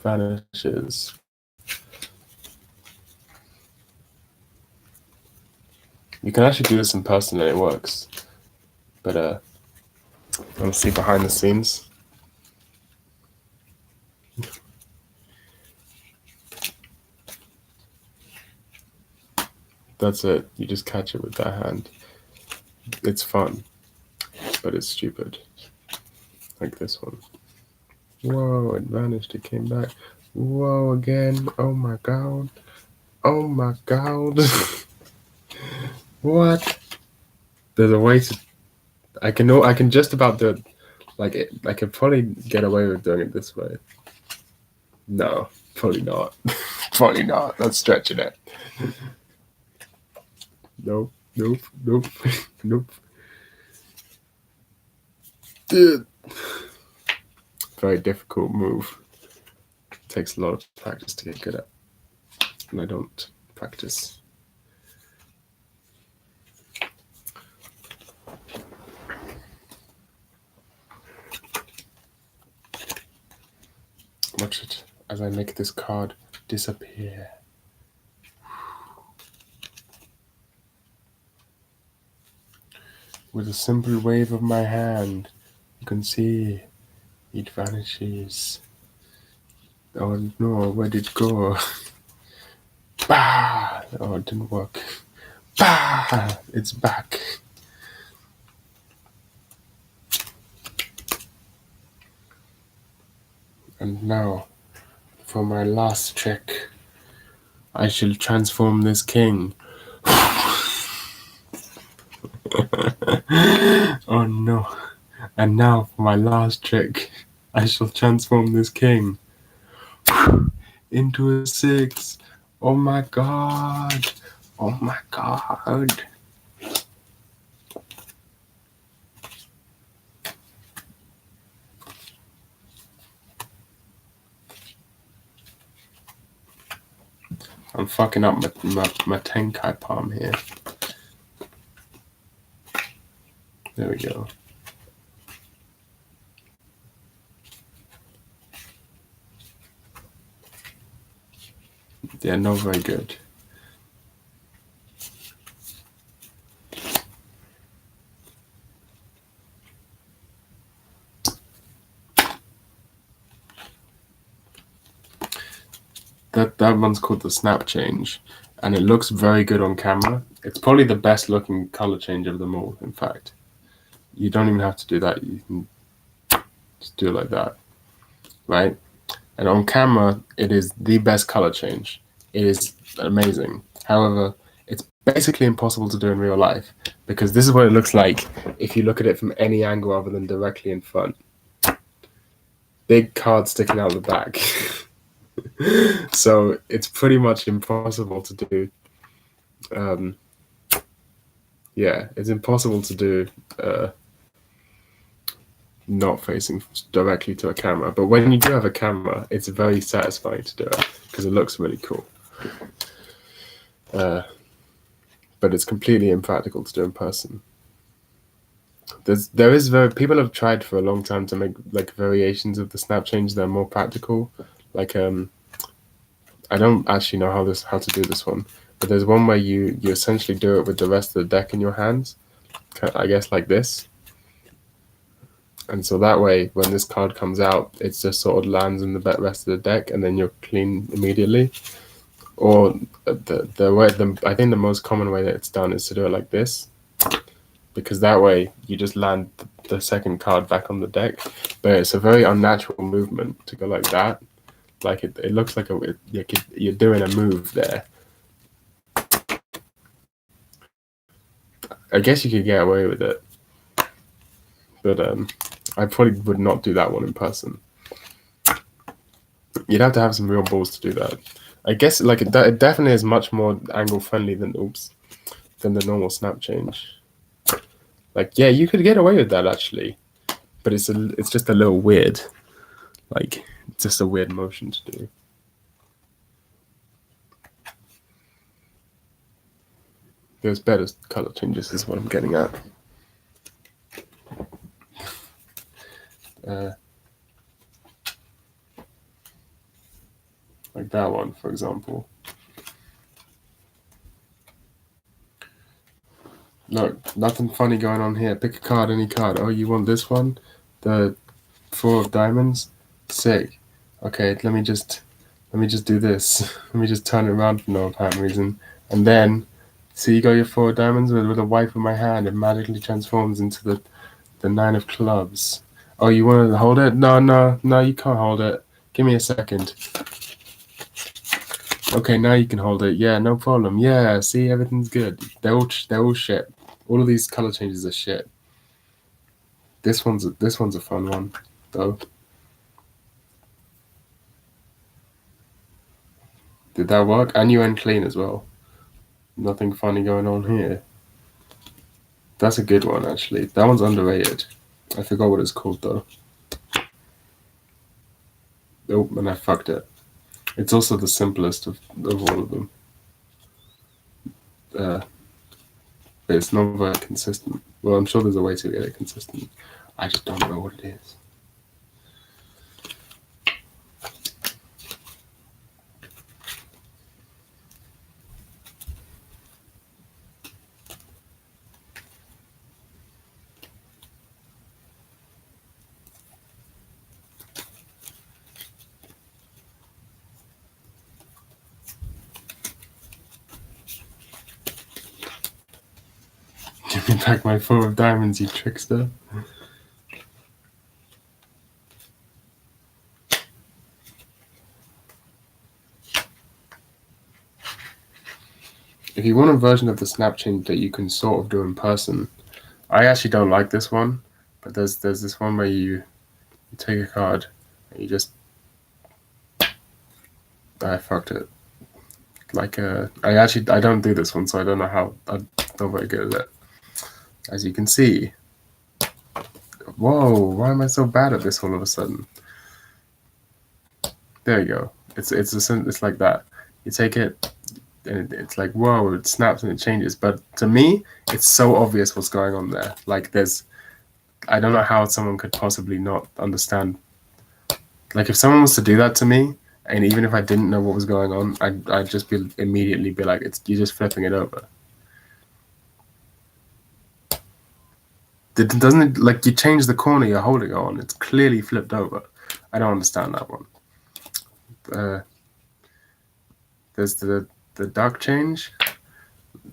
Vanishes. You can actually do this in person and it works. But let's see behind the scenes. That's it. You just catch it with that hand. It's fun, but it's stupid. Like this one. Whoa, it vanished. It came back. Whoa, again. Oh my god. Oh my god. What? There's a way to. I can just about do it. Like I could probably get away with doing it this way. No, probably not. Probably not. That's stretching it. Nope. Nope. Nope. Nope. Dude. Very difficult move. Takes a lot of practice to get good at. And I don't practice. Watch it as I make this card disappear. With a simple wave of my hand, you can see it vanishes. Oh no, where did it go? Bah! Oh, it didn't work. Bah! It's back. And now, for my last trick, I shall transform this king. Oh no. And now, for my last trick, I shall transform this king into a 6. Oh my god. Oh my god. I'm fucking up my Tenkai palm here. There we go. Yeah, not very good. That one's called the snap change, and it looks very good on camera. It's probably the best looking color change of them all, in fact. You don't even have to do that. You can just do it like that, right? And on camera, it is the best color change. It is amazing. However, it's basically impossible to do in real life, because this is what it looks like if you look at it from any angle other than directly in front. Big card sticking out the back. So it's pretty much impossible to do. Yeah, it's impossible to do not facing directly to a camera. But when you do have a camera, it's very satisfying to do it because it looks really cool. But it's completely impractical to do in person. People have tried for a long time to make like variations of the snap change that are more practical. Like I don't actually know how to do this one, but there's one where you essentially do it with the rest of the deck in your hands, I guess like this. And so that way, when this card comes out, it just sort of lands in the rest of the deck, and then you're clean immediately. Or I think the most common way that it's done is to do it like this, because that way you just land the second card back on the deck. But it's a very unnatural movement to go like that. Like it looks like you're doing a move there. I guess you could get away with it, but I probably would not do that one in person. You'd have to have some real balls to do that. I guess like it definitely is much more angle friendly than the normal snap change. Like yeah, you could get away with that actually, but it's just a little weird. Like it's just a weird motion to do. There's better color changes is what I'm getting at. Like that one, for example. Look, nothing funny going on here. Pick a card, any card. Oh, you want this one? The 4 of diamonds? Sick. Okay, let me just do this. Let me just turn it around for no apparent reason. And then, see, you got your 4 of diamonds with a wipe of my hand. It magically transforms into the 9 of clubs. Oh, you want to hold it? No, you can't hold it. Give me a second. Okay, now you can hold it. Yeah, no problem. Yeah, see, everything's good. They're all shit. All of these color changes are shit. This one's a fun one, though. Did that work? And you end clean as well. Nothing funny going on here. That's a good one, actually. That one's underrated. I forgot what it's called, though. Oh, and I fucked it. It's also the simplest of all of them. But it's not very consistent. Well, I'm sure there's a way to get it consistent. I just don't know what it is. Give me back my 4 of diamonds, you trickster. If you want a version of the snap change that you can sort of do in person, I actually don't like this one, but there's this one where you take a card and you just I fucked it. Like I don't do this one, so I don't know how. I'm not very good at it. As you can see. Whoa! Why am I so bad at this all of a sudden? There you go. It's like that. You take it, and it's like, whoa, it snaps and it changes. But to me, it's so obvious what's going on there. Like I don't know how someone could possibly not understand. Like if someone was to do that to me, and even if I didn't know what was going on, I'd just immediately be like, you're just flipping it over. Doesn't it, like, you change the corner you're holding it on, it's clearly flipped over. I don't understand that one. There's the duck change,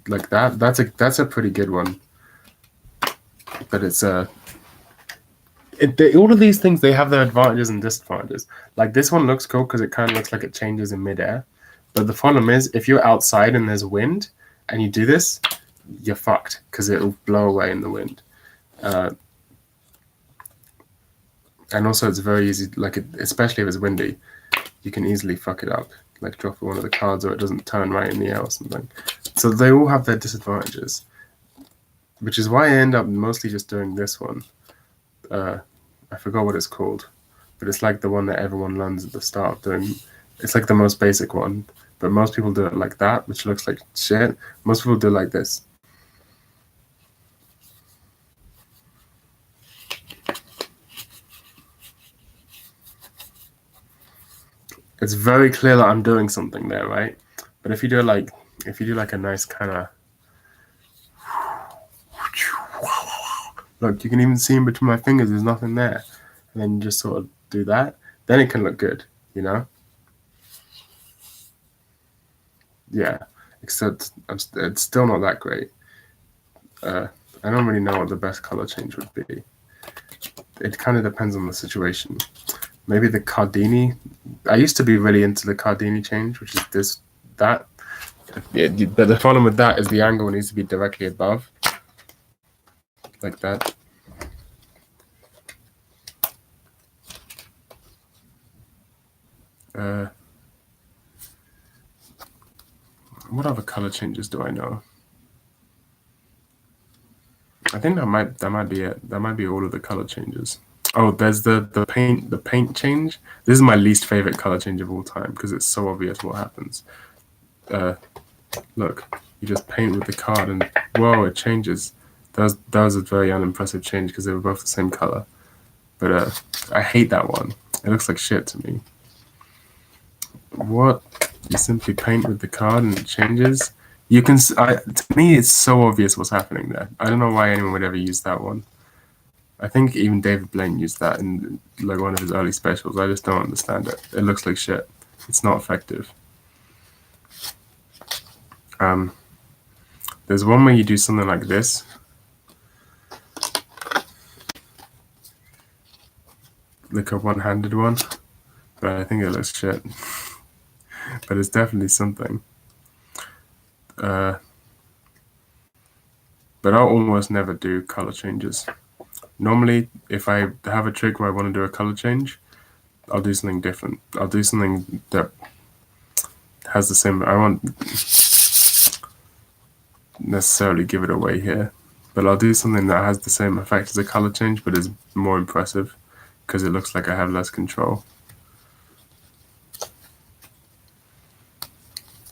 like that. That's a pretty good one. But it's all of these things, they have their advantages and disadvantages. Like this one looks cool because it kind of looks like it changes in midair. But the problem is, if you're outside and there's wind and you do this, you're fucked because it'll blow away in the wind. And also, it's very easy, like especially if it's windy, you can easily fuck it up, like drop one of the cards or it doesn't turn right in the air or something. So they all have their disadvantages, which is why I end up mostly just doing this one. I forgot what it's called, but it's like the one that everyone learns at the start of doing. It's like the most basic one, but most people do it like that, which looks like shit. Most people do it like this. It's very clear that I'm doing something there, right? But if you do like a nice kind of, look, you can even see in between my fingers, there's nothing there. And then you just sort of do that, then it can look good, you know? Yeah, except it's still not that great. I don't really know what the best color change would be. It kind of depends on the situation. Maybe the Cardini. I used to be really into the Cardini change, which is that. Yeah, but the problem with that is the angle needs to be directly above, like that. What other color changes do I know? I think that might be it. That might be all of the color changes. Oh, there's the paint change. This is my least favorite color change of all time because it's so obvious what happens. Look, you just paint with the card and whoa, it changes. That was a very unimpressive change because they were both the same color. But I hate that one. It looks like shit to me. What? You simply paint with the card and it changes? You can. To me, it's so obvious what's happening there. I don't know why anyone would ever use that one. I think even David Blaine used that in like one of his early specials. I just don't understand it. It looks like shit. It's not effective. There's one where you do something like this. Like a one-handed one. But I think it looks shit. But it's definitely something. But I'll almost never do color changes. Normally, if I have a trick where I want to do a color change, I'll do something different. I'll do something that has the same. I won't necessarily give it away here, but I'll do something that has the same effect as a color change, but is more impressive because it looks like I have less control.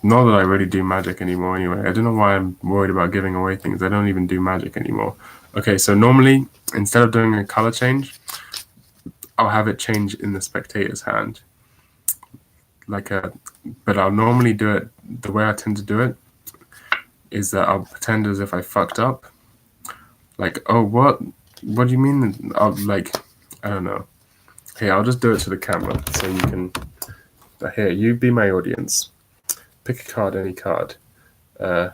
Not that I really do magic anymore anyway. I don't know why I'm worried about giving away things. I don't even do magic anymore. Okay, so normally, instead of doing a color change, I'll have it change in the spectator's hand. But I'll normally do it, the way I tend to do it, is that I'll pretend as if I fucked up. Like, oh, what? What do you mean? I don't know. Hey, I'll just do it to the camera so you can, here, you be my audience. Pick a card, any card. I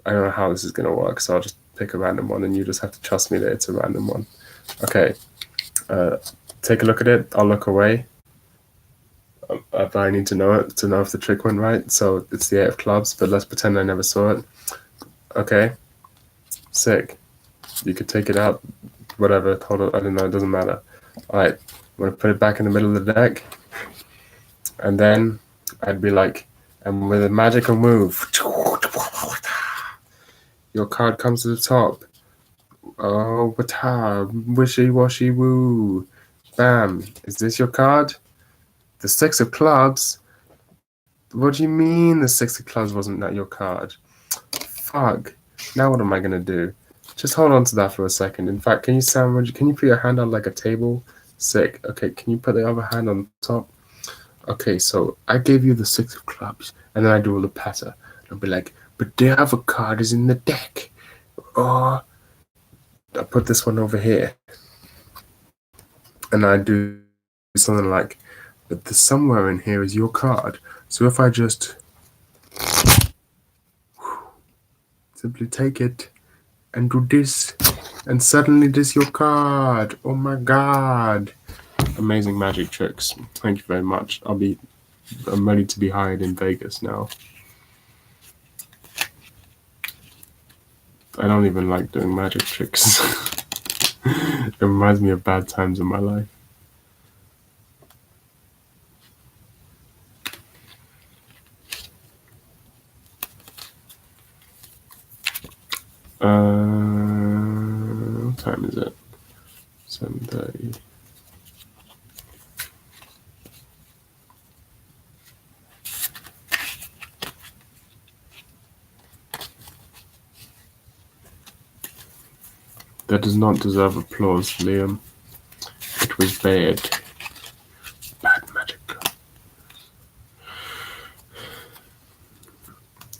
don't know how this is going to work, so I'll just pick a random one and you just have to trust me that it's a random one. Okay. Take a look at it. I'll look away. But I need to know it to know if the trick went right. So it's the 8 of clubs, but let's pretend I never saw it. Okay. Sick. You could take it out. Whatever. Hold on. I don't know. It doesn't matter. All right. I'm going to put it back in the middle of the deck. And then I'd be like, and with a magical move, your card comes to the top. Oh, wishy-washy woo. Bam. Is this your card? The 6 of clubs. What do you mean the 6 of clubs wasn't that your card? Fuck. Now what am I gonna do? Just hold on to that for a second. In fact, can you put your hand on like a table? Sick. Okay, can you put the other hand on top? Okay, so I gave you the 6 of clubs, and then I do all the patter. I'll be like, but the other card is in the deck. Or I put this one over here. And I do something like, but the somewhere in here is your card. So if I just simply take it and do this, and suddenly this is your card. Oh my god. Amazing magic tricks. Thank you very much. I'm ready to be hired in Vegas now. I don't even like doing magic tricks. It reminds me of bad times in my life. What time is it? 7:30. That does not deserve applause, Liam. It was bad. Bad magic.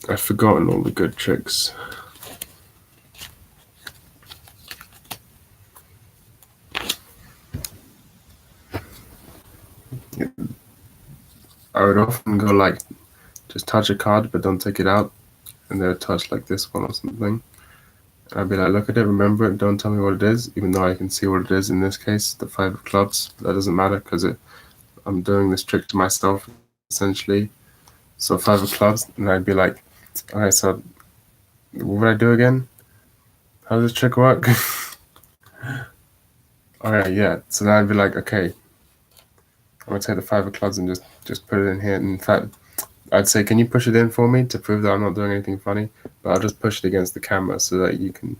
I've forgotten all the good tricks. I would often go like, just touch a card but don't take it out, and they would touch like this one or something. And I'd be like, look at it, remember it, don't tell me what it is, even though I can see what it is in this case, the 5 of clubs. That doesn't matter because I'm doing this trick to myself, essentially. So 5 of clubs, and I'd be like, okay, so what would I do again? How does this trick work? Okay, yeah, so then I'd be like, okay, I'm gonna take the 5 of clubs and just put it in here. And in fact, I'd say, can you push it in for me to prove that I'm not doing anything funny? But I'll just push it against the camera so that you can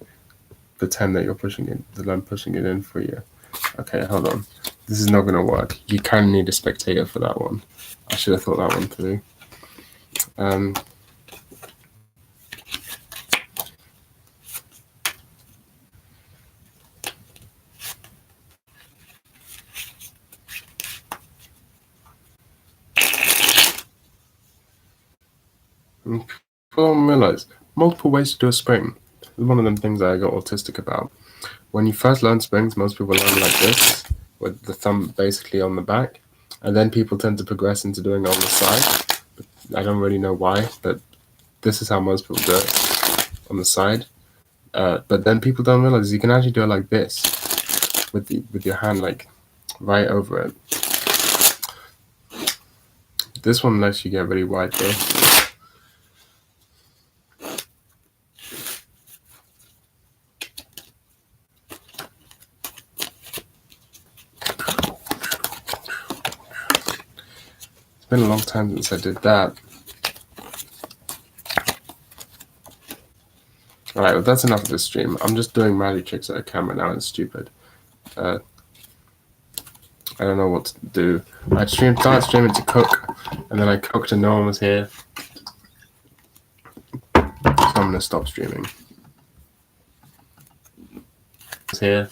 pretend that you're pushing it, that I'm pushing it in for you. Okay, hold on. This is not gonna work. You kind of need a spectator for that one. I should have thought that one through. People don't realize multiple ways to do a spring. It's one of them things that I got autistic about. When you first learn springs, most people learn like this, with the thumb basically on the back, and then people tend to progress into doing it on the side. I don't really know why, but this is how most people do it, on the side. But then people don't realize you can actually do it like this, with your hand like right over it. This one lets you get really wide though. It's been a long time since I did that. Alright, well that's enough of this stream. I'm just doing magic tricks at a camera now, it's stupid. I don't know what to do. I started streaming to cook, and then I cooked and no one was here. So I'm gonna stop streaming. Here.